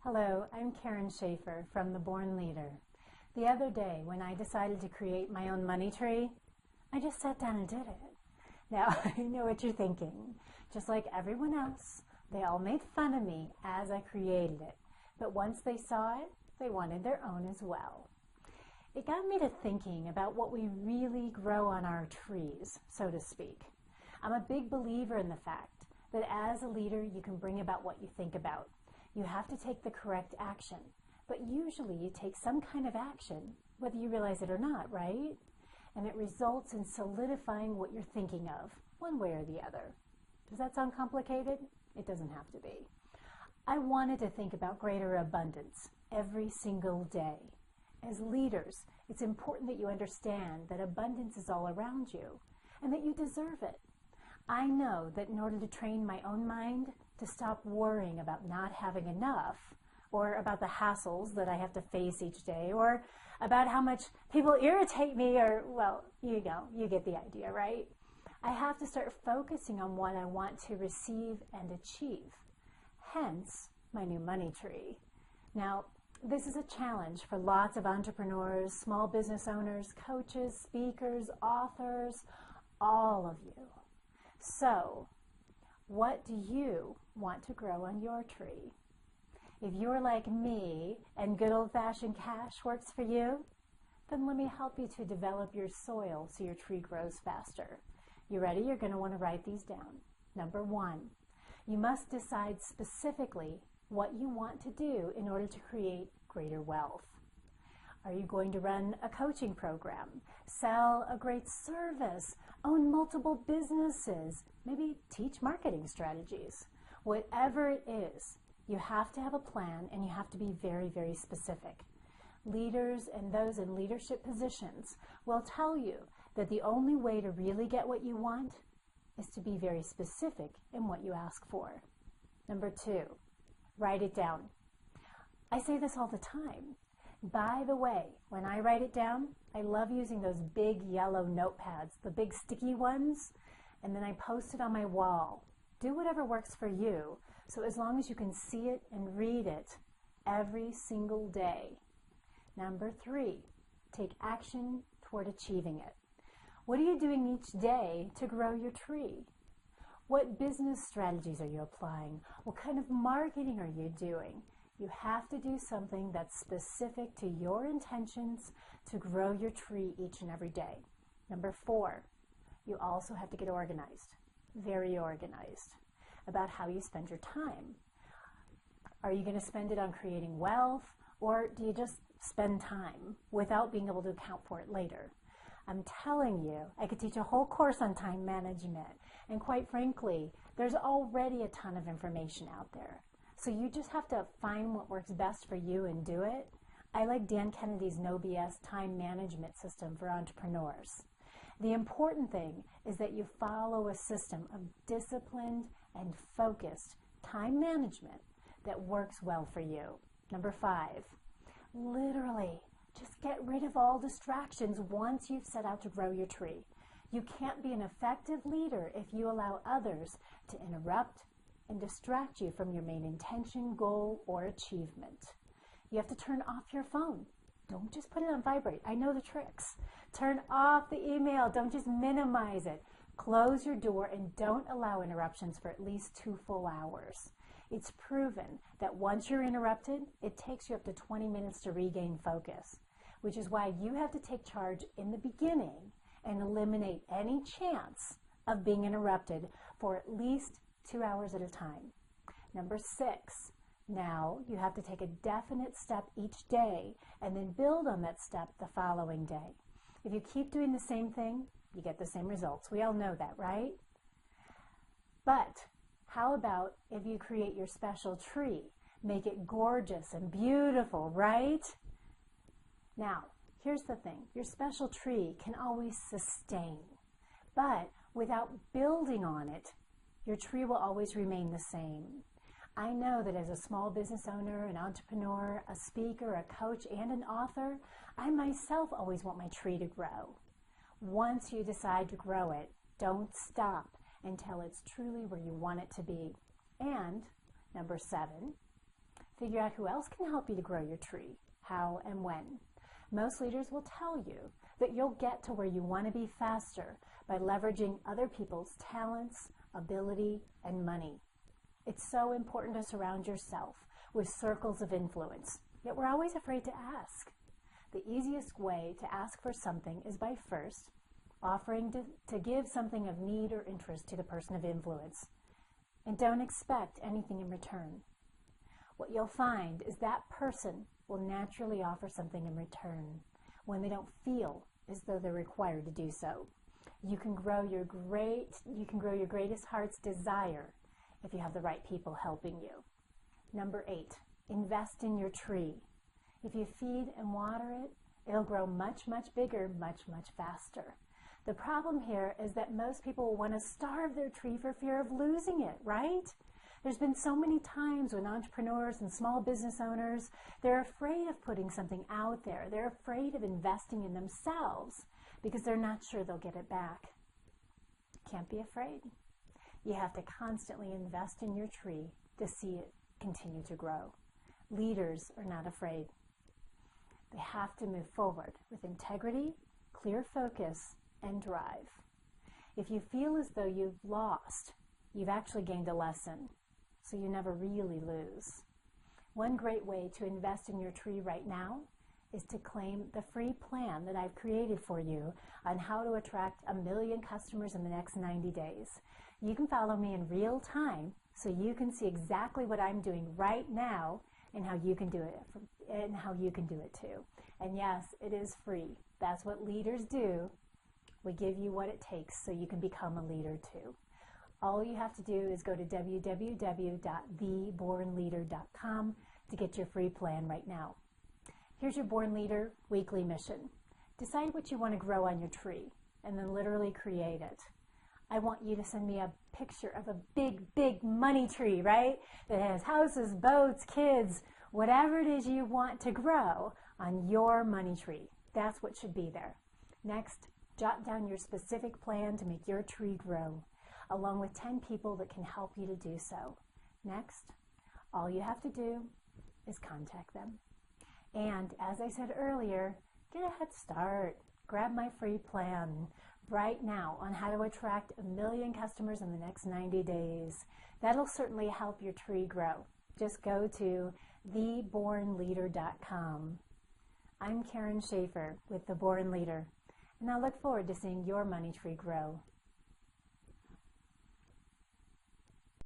Hello, I'm Schaefer from The Born Leader. The other day when I decided to create my own money tree, I just sat down and did it. Now, I know what you're thinking. Just like everyone else, they all made fun of me as I created it. But once they saw it, they wanted their own as well. It got me to thinking about what we really grow on our trees, so to speak. I'm a big believer in the fact that as a leader, you can bring about what you think about. You have to take the correct action, but usually you take some kind of action, whether you realize it or not, right? And it results in solidifying what you're thinking of, one way or the other. Does that sound complicated? It doesn't have to be. I wanted to think about greater abundance every single day. As leaders, it's important that you understand that abundance is all around you and that you deserve it. I know that in order to train my own mind to stop worrying about not having enough, or about the hassles that I have to face each day, or about how much people irritate me, or, well, you get the idea, right? I have to start focusing on what I want to receive and achieve. Hence, my new money tree. Now, this is a challenge for lots of entrepreneurs, small business owners, coaches, speakers, authors, all of you. So, what do you want to grow on your tree? If you're like me and good old-fashioned cash works for you, then let me help you to develop your soil so your tree grows faster. You ready? You're going to want to write these down. Number 1, you must decide specifically what you want to do in order to create greater wealth. Are you going to run a coaching program, sell a great service, own multiple businesses, maybe teach marketing strategies? Whatever it is, you have to have a plan and you have to be very, very specific. Leaders and those in leadership positions will tell you that the only way to really get what you want is to be very specific in what you ask for. Number 2, write it down. I say this all the time. By the way, when I write it down, I love using those big yellow notepads, the big sticky ones, and then I post it on my wall. Do whatever works for you, so as long as you can see it and read it every single day. Number 3, take action toward achieving it. What are you doing each day to grow your tree? What business strategies are you applying? What kind of marketing are you doing? You have to do something that's specific to your intentions to grow your tree each and every day. Number 4, you also have to get organized, very organized, about how you spend your time. Are you going to spend it on creating wealth, or do you just spend time without being able to account for it later? I'm telling you, I could teach a whole course on time management, and quite frankly, there's already a ton of information out there. So you just have to find what works best for you and do it. I like Dan Kennedy's No BS time management system for entrepreneurs. The important thing is that you follow a system of disciplined and focused time management that works well for you. Number 5, literally, just get rid of all distractions once you've set out to grow your tree. You can't be an effective leader if you allow others to interrupt and distract you from your main intention, goal, or achievement. You have to turn off your phone. Don't just put it on vibrate. I know the tricks. Turn off the email. Don't just minimize it. Close your door and don't allow interruptions for at least 2 full hours. It's proven that once you're interrupted, it takes you up to 20 minutes to regain focus, which is why you have to take charge in the beginning and eliminate any chance of being interrupted for at least 2 hours at a time. Number 6, now you have to take a definite step each day and then build on that step the following day. If you keep doing the same thing, you get the same results. We all know that, right? But how about if you create your special tree? Make it gorgeous and beautiful, right? Now, here's the thing. Your special tree can always sustain, but without building on it, your tree will always remain the same. I know that as a small business owner, an entrepreneur, a speaker, a coach, and an author, I myself always want my tree to grow. Once you decide to grow it, don't stop until it's truly where you want it to be. And number 7, Figure out who else can help you to grow your tree, how and when. Most leaders will tell you that you'll get to where you want to be faster by leveraging other people's talents, ability, and money. It's so important to surround yourself with circles of influence, yet we're always afraid to ask. The easiest way to ask for something is by first offering to give something of need or interest to the person of influence. And don't expect anything in return. What you'll find is that person will naturally offer something in return when they don't feel as though they're required to do so. You can grow your greatest heart's desire if you have the right people helping you. Number 8, invest in your tree. If you feed and water it, it'll grow much, much bigger, much, much faster. The problem here is that most people will want to starve their tree for fear of losing it, right? There's been so many times when entrepreneurs and small business owners, they're afraid of putting something out there. They're afraid of investing in themselves because they're not sure they'll get it back. Can't be afraid. You have to constantly invest in your tree to see it continue to grow. Leaders are not afraid. They have to move forward with integrity, clear focus, and drive. If you feel as though you've lost, you've actually gained a lesson, so you never really lose. One great way to invest in your tree right now is to claim the free plan that I've created for you on how to attract 1 million customers in the next 90 days. You can follow me in real time so you can see exactly what I'm doing right now and how you can do it too. And yes, it is free. That's what leaders do. We give you what it takes so you can become a leader too. All you have to do is go to www.thebornleader.com to get your free plan right now. Here's your Born Leader weekly mission. Decide what you want to grow on your tree and then literally create it. I want you to send me a picture of a big, big money tree, right? That has houses, boats, kids, whatever it is you want to grow on your money tree. That's what should be there. Next, jot down your specific plan to make your tree grow, along with 10 people that can help you to do so. Next, all you have to do is contact them. And as I said earlier, get a head start. Grab my free plan right now on how to attract 1 million customers in the next 90 days. That'll certainly help your tree grow. Just go to thebornleader.com. I'm Schaefer with The Born Leader, and I look forward to seeing your money tree grow.